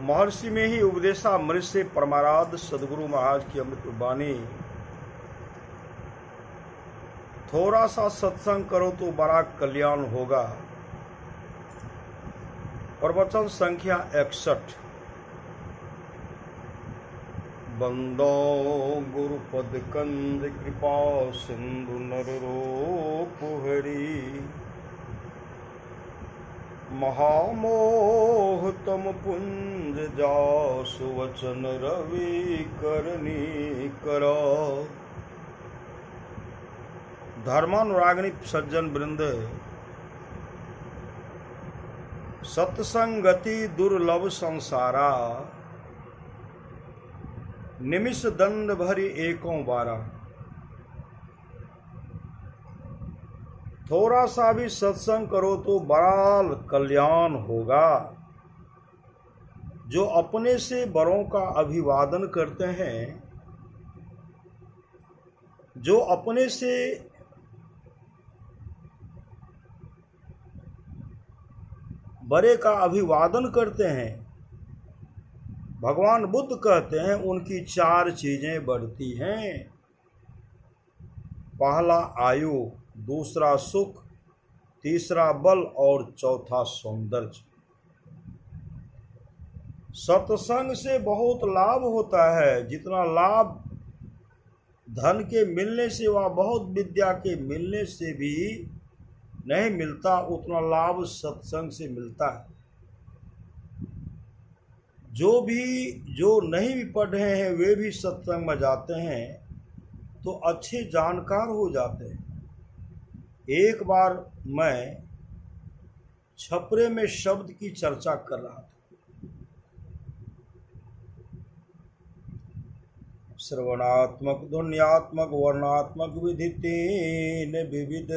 महर्षि में ही उपदेशामृत से परमाराध्य सदगुरु महाराज की अमृत वाणी। थोड़ा सा सत्संग करो तो बड़ा कल्याण होगा। प्रवचन संख्या 61। बंदो गुरुपद कंद कृपा सिंधु नररूप हरि। महामोह तम पुंज जासु वचन रवि करनी करो। धर्मानुरागिनी सज्जन वृंद, सत्संगति दुर्लभ संसारा। निमिष दंड भरी एकों बारा। थोड़ा सा भी सत्संग करो तो बड़ा कल्याण होगा। जो अपने से बड़ों का अभिवादन करते हैं, जो अपने से बड़े का अभिवादन करते हैं, भगवान बुद्ध कहते हैं उनकी 4 चीजें बढ़ती हैं। पहला आयु, दूसरा सुख, तीसरा बल और चौथा सौंदर्य। सत्संग से बहुत लाभ होता है। जितना लाभ धन के मिलने से व बहुत विद्या के मिलने से भी नहीं मिलता, उतना लाभ सत्संग से मिलता है। जो नहीं भी पढ़ रहे हैं वे भी सत्संग में जाते हैं तो अच्छे जानकार हो जाते हैं। एक बार मैं छपरे में शब्द की चर्चा कर रहा था। श्रवणात्मक, ध्वन्यात्मक, वर्णात्मक विधि 3 विविध।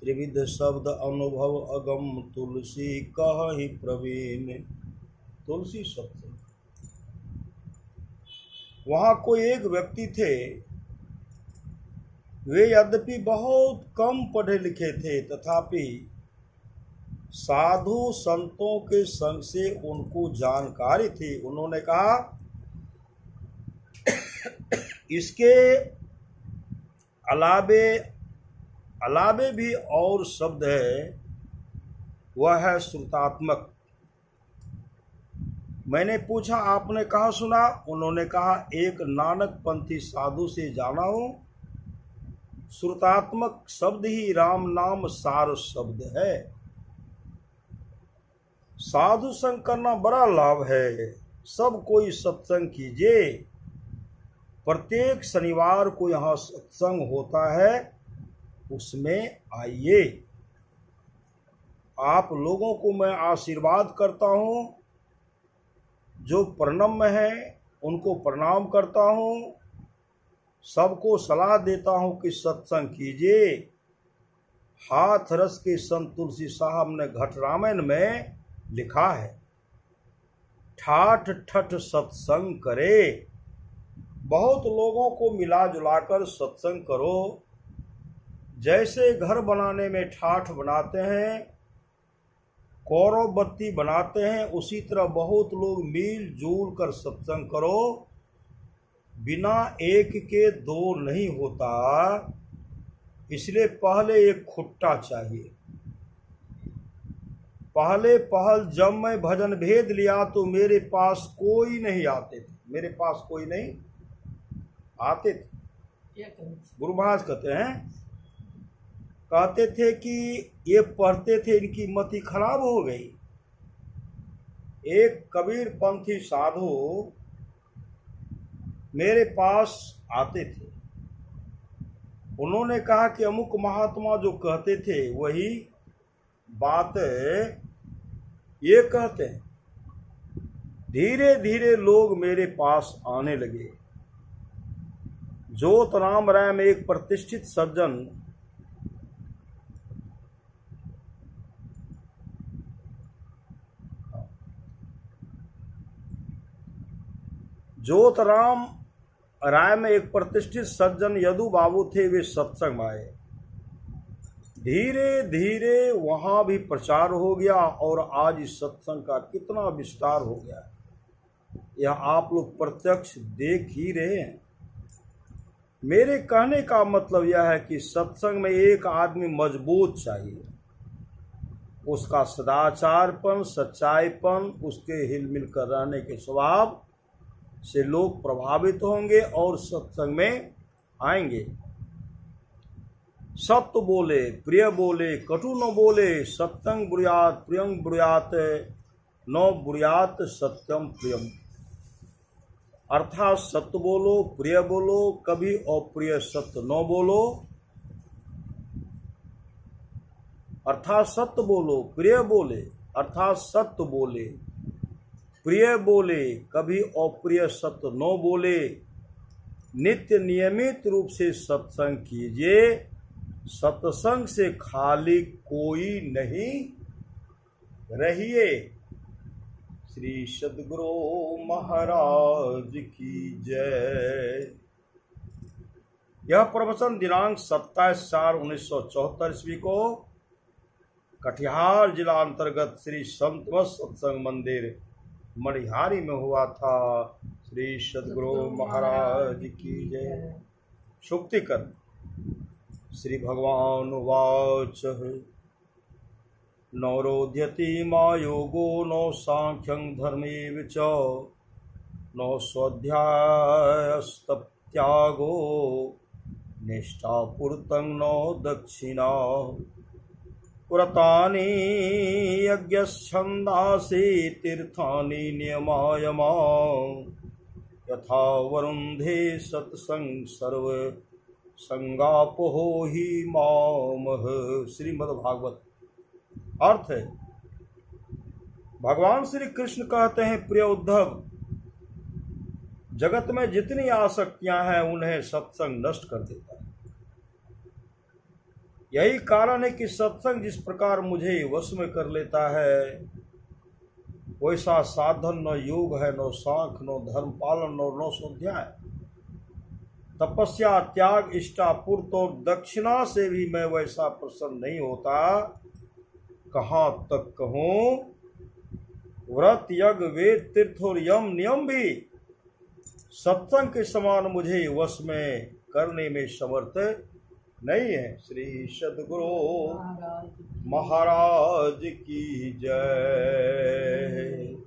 त्रिविध शब्द अनुभव अगम तुलसी कहि प्रवीण। तुलसी शब्द। वहां कोई एक व्यक्ति थे। वे यद्यपि बहुत कम पढ़े लिखे थे, तथापि साधु संतों के संग से उनको जानकारी थी। उन्होंने कहा इसके अलावे भी और शब्द है, वह है श्रुतात्मक। मैंने पूछा आपने कहाँ सुना? उन्होंने कहा एक नानक पंथी साधु से जाना हूं। श्रुतात्मक शब्द ही राम नाम सार शब्द है। साधु संग करना बड़ा लाभ है। सब कोई सत्संग कीजिए। प्रत्येक शनिवार को यहाँ सत्संग होता है, उसमें आइए। आप लोगों को मैं आशीर्वाद करता हूँ। जो प्रणम्य है उनको प्रणाम करता हूँ। सबको सलाह देता हूँ कि सत्संग कीजिए। हाथरस के संत तुलसी साहब ने घट रामायण में लिखा है, ठाठ ठठ सत्संग करे। बहुत लोगों को मिला जुलाकर सत्संग करो। जैसे घर बनाने में ठाठ बनाते हैं, कौरव बत्ती बनाते हैं, उसी तरह बहुत लोग मिल जुल कर सत्संग करो। बिना एक के दो नहीं होता, इसलिए पहले एक खुट्टा चाहिए। पहल जब मैं भजन भेद लिया तो मेरे पास कोई नहीं आते थे। मेरे पास कोई नहीं आते थे। गुरु महाराज कहते थे कि ये पढ़ते थे, इनकी मति खराब हो गई। एक कबीर पंथी साधु मेरे पास आते थे। उन्होंने कहा कि अमुक महात्मा जो कहते थे वही बात ये कहते हैं। धीरे धीरे लोग मेरे पास आने लगे। ज्योतराम राय में एक प्रतिष्ठित सज्जन ज्योतराम राय में एक प्रतिष्ठित सज्जन यदु बाबू थे। वे सत्संग में आए। धीरे धीरे वहां भी प्रचार हो गया और आज इस सत्संग का कितना विस्तार हो गया, यह आप लोग प्रत्यक्ष देख ही रहे हैं। मेरे कहने का मतलब यह है कि सत्संग में एक आदमी मजबूत चाहिए, उसका सदाचारपन, सच्चाईपन, उसके हिलमिल कर रहने के स्वभाव से लोग प्रभावित होंगे और सत्संग में आएंगे। सत्य बोले, प्रिय बोले, कटु न बोले, सत्यं ब्रूयात प्रियं ब्रूयात, न ब्रूयात सत्यम प्रियम। अर्थात सत्य बोलो, प्रिय बोलो, कभी अप्रिय सत्य न बोलो। अर्थात सत्य बोलो, प्रिय बोले, अर्थात सत्य बोले, प्रिय बोले, कभी अप्रिय सत्य न बोले। नित्य नियमित रूप से सत्संग कीजिए, सत्संग से खाली कोई नहीं रहिए। श्री सद्गुरु महाराज की जय। यह प्रवचन दिनांक 27/4/1974 को कटिहार जिला अंतर्गत श्री संत सत्संग मंदिर मणिहारी में हुआ था। श्री सद्गुरु महाराज की जय। शुक्तिकरण। श्री भगवान वाच नौरोध्यति मा योगो नो सांख्यं धर्मे विच नो स्वाध्यायस्तत्यागो निष्ठापूर्तं नो दक्षिणा व्रतानि यज्ञच्छन्दांसि तीर्थानि नियमायमा यथा वरुन्धे सत्संग सर्व संगापहो ही मामह। श्रीमद्भागवत। अर्थ है, भगवान श्री कृष्ण कहते हैं, प्रिय उद्धव, जगत में जितनी आसक्तियां हैं उन्हें सत्संग नष्ट कर देता है। यही कारण है कि सत्संग जिस प्रकार मुझे वश में कर लेता है, वैसा साधन न योग है, न सांख्य, न धर्म पालन, न स्वाध्याय, तपस्या, त्याग, इष्टापूर्त और दक्षिणा से भी मैं वैसा प्रसन्न नहीं होता। कहाँ तक कहूं, व्रत, यज्ञ, वेद, तीर्थ और यम नियम भी सत्संग के समान मुझे वश में करने में समर्थ नहीं है। श्री सद्गुरु महाराज की जय।